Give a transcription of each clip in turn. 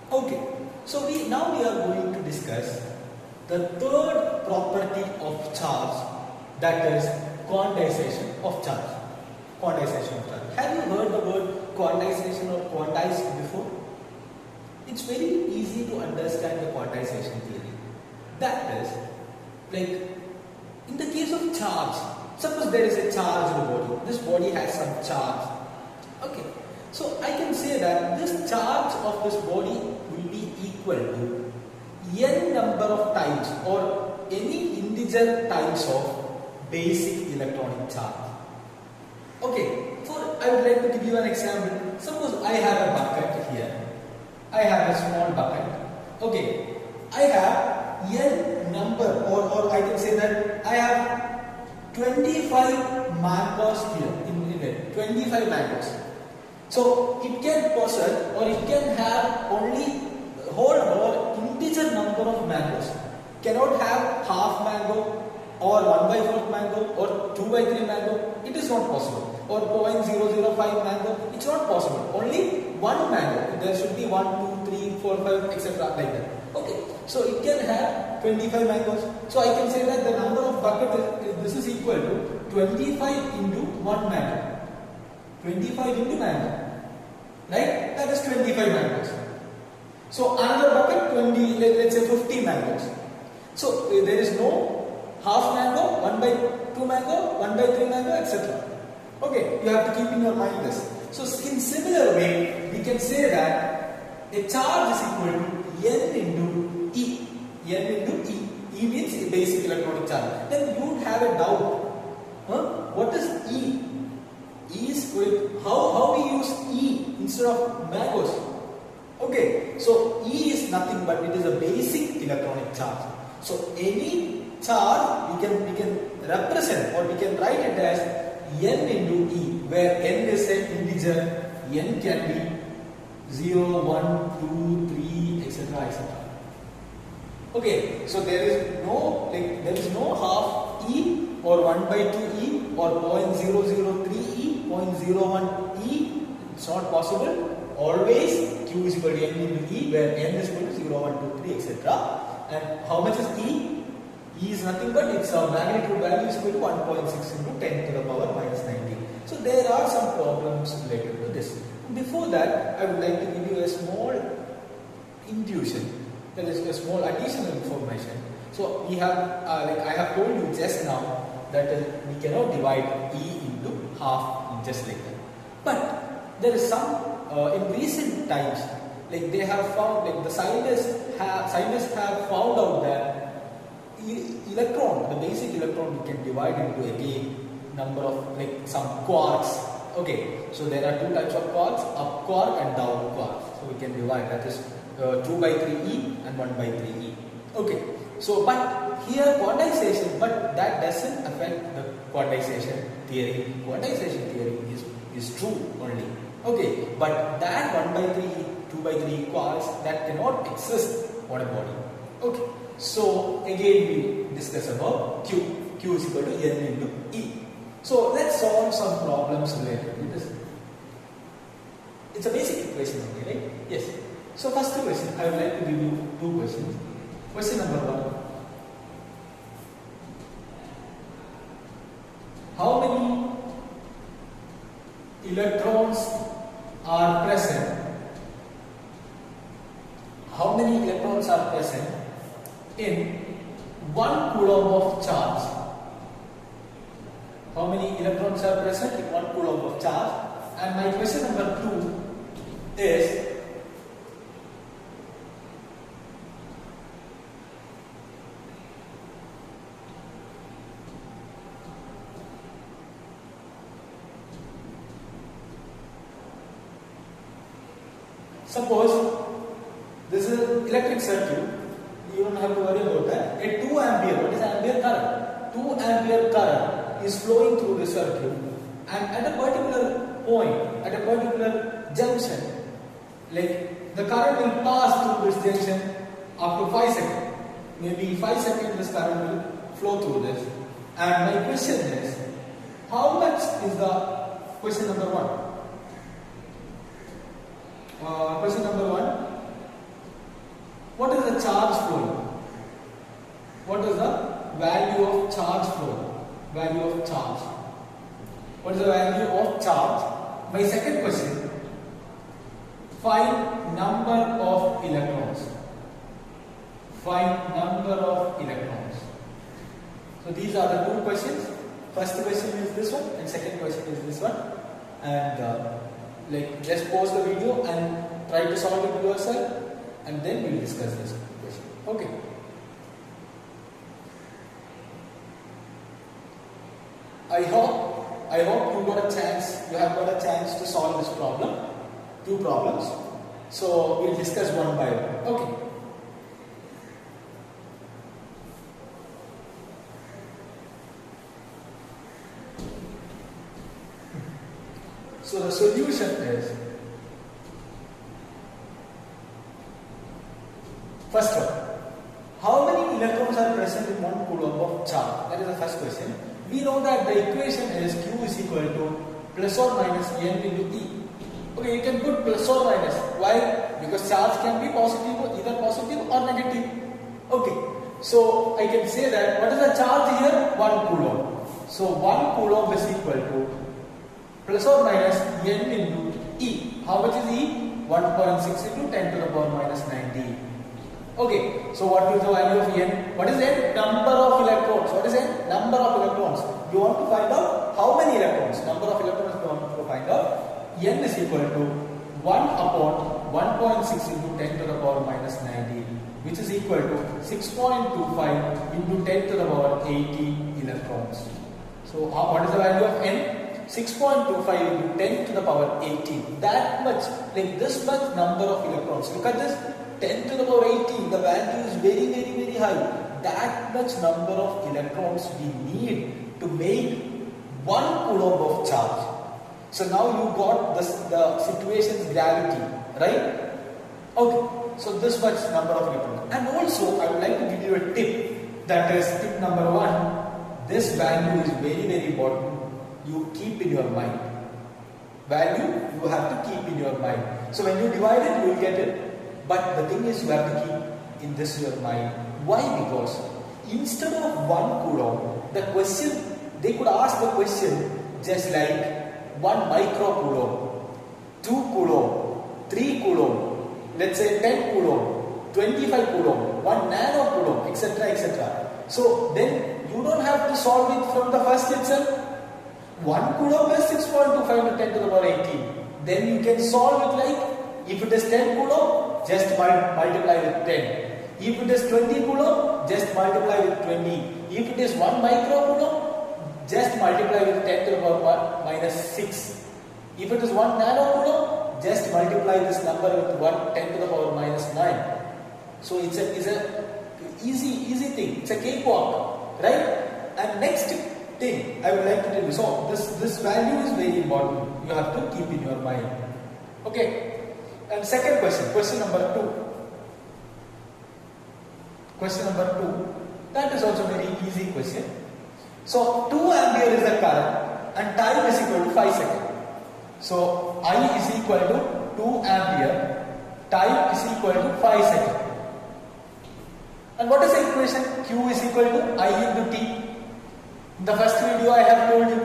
Okay, so now we are going to discuss the third property of charge, that is quantization of charge. Quantization of charge. Have you heard the word quantization or quantized before? It's very easy to understand the quantization theory. That is, like in the case of charge, suppose there is a charge in the body. This body has some charge. Okay, so I can say that this charge of this body will be equal to n number of times or any integer times of basic electronic charge. Okay, I would like to give you an example. Suppose I have a bucket here. I have a small bucket. Okay, I have n number, or I can say that I have 25 mangoes here in it. 25 mangoes. So it can possess or it can have only whole or integer number of mangoes. Cannot have half mango or 1/4 mango or 2/3 mango. It is not possible. Or 0.005 mango. It's not possible. Only one mango. There should be 1, 2, 3, 4, 5, etc. like that. Okay. So it can have 25 mangoes. So I can say that the number of buckets this is equal to 25 into 1 mango. 25 into mango. Right? That is 25 mangoes. So another bucket 20, let's say 50 mangoes. So there is no half mango, 1/2 mango, 1/3 mango, etc. Okay, you have to keep in your mind this. So in similar way, we can say that a charge is equal to n into E. N into E. E means a basic electronic charge. Then you would have a doubt. What is E? E is how we use E instead of mangoes? Okay, so E is nothing but it is a basic electronic charge. So any charge we can represent or we can write it as n into E, where n is an integer. N can be 0, 1, 2, 3, etc., etc. Okay, so there is no half E or 1/2 E or 0.003 E, 0.01 E. It's not possible. Always Q is equal to n into E, where n is equal to 0, 1, 2, 3, etc. And how much is E? E is nothing but its magnitude value is equal to 1.6 into 10 to the power minus 90. So there are some problems related to this. Before that, I would like to give you a small intuition, that is a small additional information. So we have, like I have told you just now, that we cannot divide E into half just like that. But there is some, in recent times, like they have found, like the scientists have found out that electron, the basic electron, we can divide into again number of like some quarks. Okay, so there are two types of quarks, up quark and down quark. So we can divide, that is 2/3 E and 1/3 E. Okay, so but here quantization, but that doesn't affect the quantization theory. Quantization theory is true only. Okay, but that 1/3 E, 2/3 quarks, that cannot exist on a body. Okay. So again we discuss about Q. Q is equal to n into E. So let's solve some problems related with this. It's a basic equation only, right? Yes. So first question, I would like to give you two questions. Question number 1. How many electrons are present? How many electrons are present in 1 coulomb of charge? How many electrons are present in 1 coulomb of charge? And my question number 2 is, suppose this is an electric circuit. You don't have to worry about that. A 2 ampere, what is ampere current? 2 ampere current is flowing through the circuit, and at a particular point, at a particular junction, like the current will pass through this junction after 5 seconds. Maybe 5 seconds this current will flow through this. And my question is, how much is the question number 1? Question number 1. value of charge flow. Value of charge. What is the value of charge? My second question, find number of electrons. Find number of electrons. So these are the two questions. First question is this one and second question is this one. And just pause the video and try to solve it yourself, and then we will discuss this question. Okay. I hope you have got a chance to solve this problem. Two problems. So we'll discuss one by one. Okay. So the solution is, first one, how many electrons are present in 1 coulomb of charge? That is the first question. We know that the equation is Q is equal to plus or minus N into E. Okay, you can put plus or minus. Why? Because charge can be positive, either positive or negative. Okay, so I can say that what is the charge here? 1 coulomb. So 1 coulomb is equal to plus or minus N into E. How much is E? 1.6 into 10 to the power minus 90. Okay, so what is the value of N? What is N? Number of electrons. What is N? Number of electrons. You want to find out how many electrons. Number of electrons you want to find out. N is equal to 1 upon 1.6 into 10 to the power minus 90, which is equal to 6.25 into 10 to the power 80 electrons. So what is the value of N? 6.25 into 10 to the power 18. That much, like this much number of electrons. Look at this, 10 to the power 18. The value is very, very, very high. That much number of electrons we need to make 1 coulomb of charge. So now you got this, the situation's gravity, right? Okay. So this much number of electrons. And also, I would like to give you a tip. That is tip number 1. This value is very, very important. You keep in your mind. Value you have to keep in your mind. So when you divide it, you will get it. But the thing is, you have to keep in this your mind. Why? Because instead of 1 coulomb, the question, they could ask the question just like 1 microcoulomb, 2 coulomb, 3 coulomb, let's say 10 coulomb, 25 coulomb, 1 nano coulomb, etc., etc. So then you don't have to solve it from the first itself. 1 coulomb is 6.25 to 10 to the power 18. Then you can solve it like, if it is 10 coulomb, just multiply with 10. If it is 20 coulomb, just multiply with 20. If it is 1 microcoulomb, just multiply with 10 to the power minus 6. If it is 1 nano coulomb, just multiply this number with 10 to the power minus 9. So it's a easy thing. It's a cakewalk, right? And next thing I would like to tell you. So this value is very important. You have to keep in your mind. Okay. And second question number 2. Question number 2. That is also very easy question. So 2 ampere is the current and time is equal to 5 seconds. So I is equal to 2 ampere, time is equal to 5 seconds. And what is the equation? Q is equal to I into T. In the first video I have told you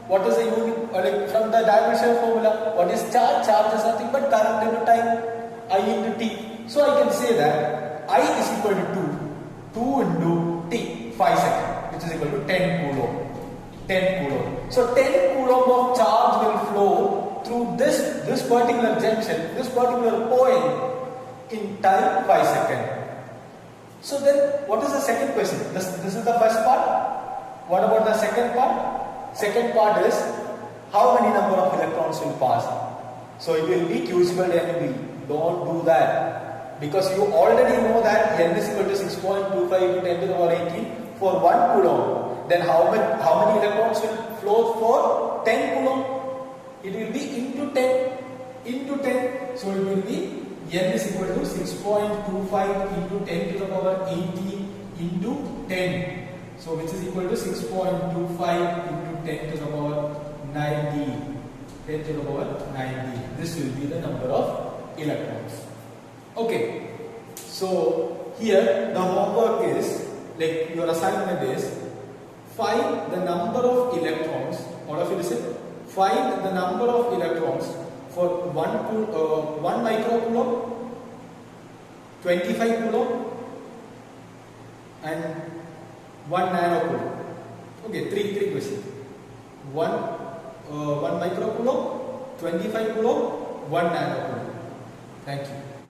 what is the unit, like from the dimensional formula, what is charge? Charge is nothing but current into time, I into T. So I can say that I is equal to 2 into T, 5 seconds, which is equal to 10 coulomb. 10 coulomb. So 10 coulomb of charge will flow through this particular junction, this particular point in time 5 seconds. So then what is the second question? This is the first part. What about the second part? Second part is how many number of electrons will pass. So it will be Q is equal to N. Don't do that. Because you already know that N is equal to 6.25 into 10 to the power 18 for 1 coulomb. Then how many electrons will flow for 10 coulomb? It will be into 10. Into 10. So it will be N is equal to 6.25 into 10 to the power 18 into 10. So which is equal to 6.25 into 10 to the power 90. 10 to the power 90. This will be the number of electrons. Okay. So here the homework is Like your assignment is find the number of electrons. All of you listen. Find the number of electrons for 1 microcoulomb, 25 coulomb, and 1 nanocoulomb. Okay, three questions. 1 microcoulomb, 25 coulomb, 1 nanocoulomb. Thank you.